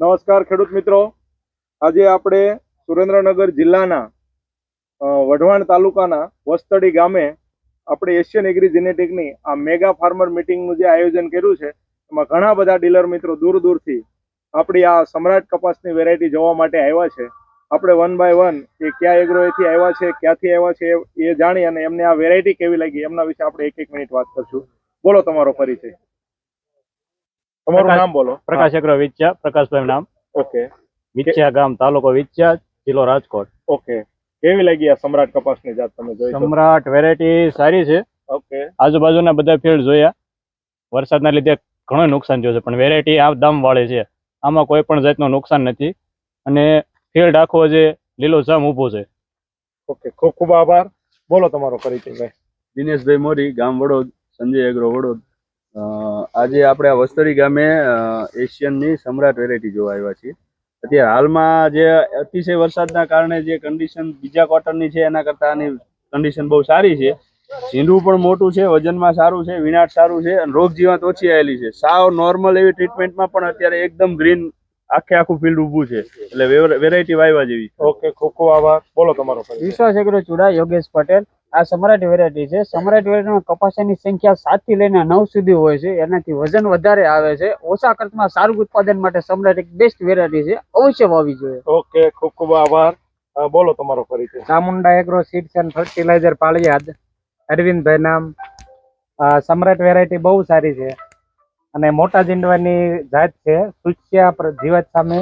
નમસ્કાર ખેડૂત મિત્રો, આજે આપણે સુરેન્દ્રનગર જિલ્લાના વઢવાણ તાલુકાના વસ્તડી ગામે આપણે એશિયન એગ્રી જેનેટિકની આ મેગા ફાર્મર મીટિંગનું જે આયોજન કર્યું છે એમાં ઘણા બધા ડીલર મિત્રો દૂર દૂરથી આપણી આ સમ્રાટ કપાસની વેરાયટી જોવા માટે આવ્યા છે. આપણે વન બાય વન એ કયા એગ્રોએથી આવ્યા છે, ક્યાંથી આવ્યા છે એ જાણી અને એમને આ વેરાયટી કેવી લાગી એમના વિશે આપણે એક મિનિટ વાત કરશું. બોલો તમારો પરિચય, તમારું નામ બોલો. પ્રકાશ એગ્રો વિચ્યા, પ્રકાશભાઈ નામ. ઓકે. વિચ્યા ગામ, તાલુકો વિચ્યા, જિલ્લો રાજકોટ. ઓકે, કેવી લાગી આ સમ્રાટ કપાસની જાત તમે જોઈ? સમ્રાટ વેરાયટી સારી છે. ઓકે. આજુબાજુના બધા ફિલ્ડ જોયા, વરસાદના લીધે ઘણું નુકસાન થયું છે, પણ વેરાયટી આ દમ વાળી છે. આમાં કોઈ પણ જાતનું નુકસાન નથી અને ફિલ્ડ આખો જે લીલોછમ ઊભું છે. ઓકે, ખૂબ ખૂબ આભાર. બોલો તમારો પરિચય ભાઈ. દિનેશભાઈ મોરી, ગામ વડોદ, સંજય એગ્રો વડોદ. આજે આપણે આ વસ્તડી ગામે એશિયનની સમ્રાટ વેરાયટી જોવા આવ્યા છીએ. અત્યારે હાલમાં જે અતિશય વરસાદના કારણે જે કન્ડિશન બીજા ક્વાર્ટરની છે એના કરતાં આની કન્ડિશન બહુ સારી છે. ઝીંડું પણ મોટું છે, વજનમાં સારું છે, વિનાટ સારું છે અને રોગ જીવાત ઓછી આવેલી છે. સાવ નોર્મલ એવી ટ્રીટમેન્ટમાં પણ અત્યારે એકદમ ગ્રીન આખું ફિલ્ડ ઊભું છે, એટલે વેરાયટી વાવવા જેવી. ઓકે, ખૂબ ખૂબ આભાર. બોલો તમારો પરિચય. વિશ્વાસ એગ્રો ચુડા, યોગેશ પટેલ. આ સમ્રાટ વેરાયટી છે. સમ્રાટ વેરાયટીમાં કપાસિયાની સંખ્યા 7 થી લઈને 9 સુધી હોય છે. એનાથી વજન વધારે આવે છે. ઓછા ખર્ચમાં સારું ઉત્પાદન માટે સમ્રાટ એક બેસ્ટ વેરાયટી છે, અવશ્ય વાવવી જોઈએ. ઓકે, ખૂબ ખૂબ આભાર. બોલો તમારો પરિચય. Chamunda agro seeds and fertiliser Paliyad, Arvindbhai નામ. સમ્રાટ વેરાયટી બહુ સારી છે અને મોટા જીંડવાની જાત છે. સુચ્યા જીવાત સામે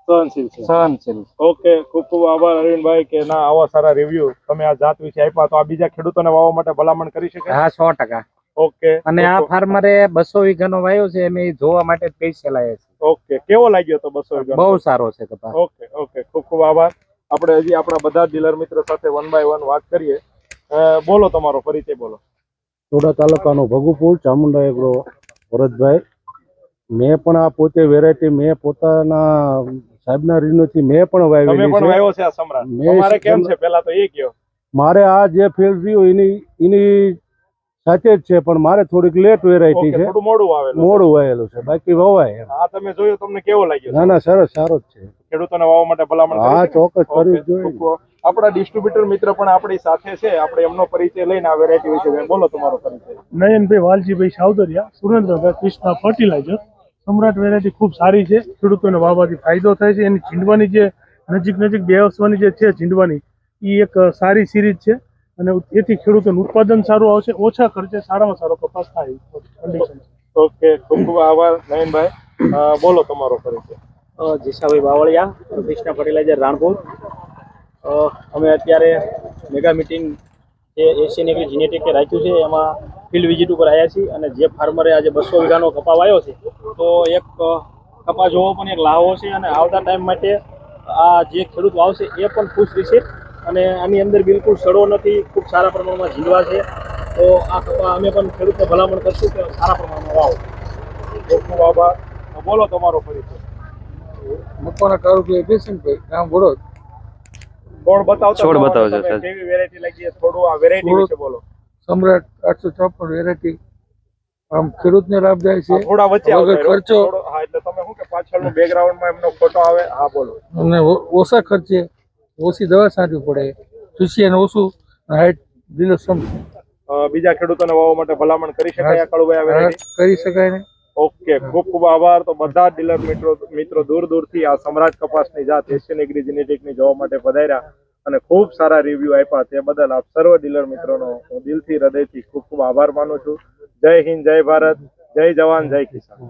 સહનશીલ. ઓકે, ખૂબ ખૂબ આભાર અરવિંદભાઈ કે ના આવા સારા રિવ્યુ તમે આ જાત વિશે આપ્યા. તો આ બીજા ખેડૂતોને વાવવા માટે ભલામણ કરી શકે? હા, 100%. ઓકે. અને આ ફાર્મરે 200 વીઘાનો વાયો છે, એમ જોવા માટે સ્પેશિયલ આવ્યા છે. ઓકે, કેવો લાગ્યો તો 200 બહુ સારો છે કપાસ. ઓકે ઓકે, ખૂબ ખૂબ આભાર. આપણે હજી આપણા બધા ડીલર મિત્રો સાથે વન બાય વન વાત કરીએ. બોલો તમારો પરિચય બોલો. ચોડા તાલુકાનો ભગુપુર, ચામુંડા એગ્રો, ભરતભાઈ. મેં પણ આ પોતે વેરાયટી મેં પોતાના સાહેબના રીનોથી મેં પણ વાવેલી છે. તમે પણ વાવ્યો છે આ સમ્રાટ? તમારે કેમ છે પહેલા તો એ કહો. મારે આ જે ફિલ્ડ રહ્યું એની સાથે જ છે, પણ મારે થોડીક લેટ વેરાયટી છે, થોડું મોડું વાવેલું છે, બાકી વવાય. આ તમે જોયું, તમને કેવો લાગ્યો? ના ના, સરસ, સારો જ છે. ખેડૂતોને વાવવા માટે ભલામણ કરી? હા, ચોક્કસ કરવી જોઈએ. આપણા ડિસ્ટ્રીબ્યુટર મિત્ર પણ આપણી સાથે છે. આપણે એમનો પરિચય લઈને આ વેરાયટી વિશે બોલો તમારો પરિચય. નયનભાઈ વાલજીભાઈ સાવદરિયા, સુરેન્દ્રનગર, કૃષ્ણા ફર્ટિલાઇઝર. સમ્રાટ વેરાયટી ખૂબ સારી છે. ખેડૂતોને વાવવાથી ફાયદો થાય છે. એની ચીંડવાની જે નજીક બેસવાની જે છે ચીંડવાની, એ એક સારી સિરીઝ છે અને એથી ખેડૂતોનું ઉત્પાદન સારું આવશે. ઓછા ખર્ચે સારામાં સારો કપાસ થાય કન્ડિશન. ઓકે, ખૂબ ખૂબ આભાર નયનભાઈ. બોલો તમારો પરિચય. જીસાભાઈ બાવળિયા, કૃષ્ણા ફર્ટિલાઇઝર, રાણપુર. અમે અત્યારે મેગા મીટિંગ જે એશિયન એગ્રી જેનેટિકે રાખ્યું છે એમાં ફિલ્ડ વિઝિટ ઉપર આવ્યા છીએ અને જે ફાર્મરે આજે 200 વીઘાનો કપા વાવ્યો છે, તો એક કપા જોવો પણ એક લાવો છે અને આવતા ટાઈમ માટે આ જે ખેડૂત વાવશે એ પણ ખુશ રહેશે. અને આની અંદર બિલકુલ સડો નથી, ખૂબ સારા પ્રમાણમાં ઝીંડવા છે. તો આ કપા અમે પણ ખેડૂતને ભલામણ કરશું કે સારા પ્રમાણમાં વાવો. ખૂબ ખૂબ આભાર. બોલો તમારો પરિચય. મકવાણા કારુભાઈ બેસનભાઈ, ગામ વડોદ. છોડ બતાવજો સર. કેવી વેરાયટી લાગી થોડું આ વેરાયટી વિશે બોલો. સમ્રાટ 854 વેરાયટી આમ ખેડૂતને લાભદાયક છે. થોડા વચ્ચે વગર ખર્ચો. હા, એટલે તમે શું કે પાછળનું બેકગ્રાઉન્ડમાં એમનો ફોટો આવે. હા, બોલો. અને ઓછા ખર્ચે, ઓછી દવા છાંટવી પડે, સુશિયાને ઓછું, હાઈટ લીલોછમ. બીજા ખેડૂતોને વાવવા માટે ભલામણ કરી શકાય કળુભાઈ આ વેરાયટી? કરી શકાય ને. ઓકે, ખૂબ ખૂબ આભાર. તો બધા ડીલર મિત્રો દૂર દૂરથી આ સમ્રાટ કપાસની જાત એશિયન એગ્રી જેનેટિકની જોવા માટે પધાર્યા અને ખૂબ સારા રિવ્યુ આપ્યા. તે બદલ આપ સર્વ ડીલર મિત્રોનો હું દિલથી હૃદયથી ખૂબ ખૂબ આભાર માનું છું. જય હિન્દ, જય ભારત, જય જવાન, જય કિસાન.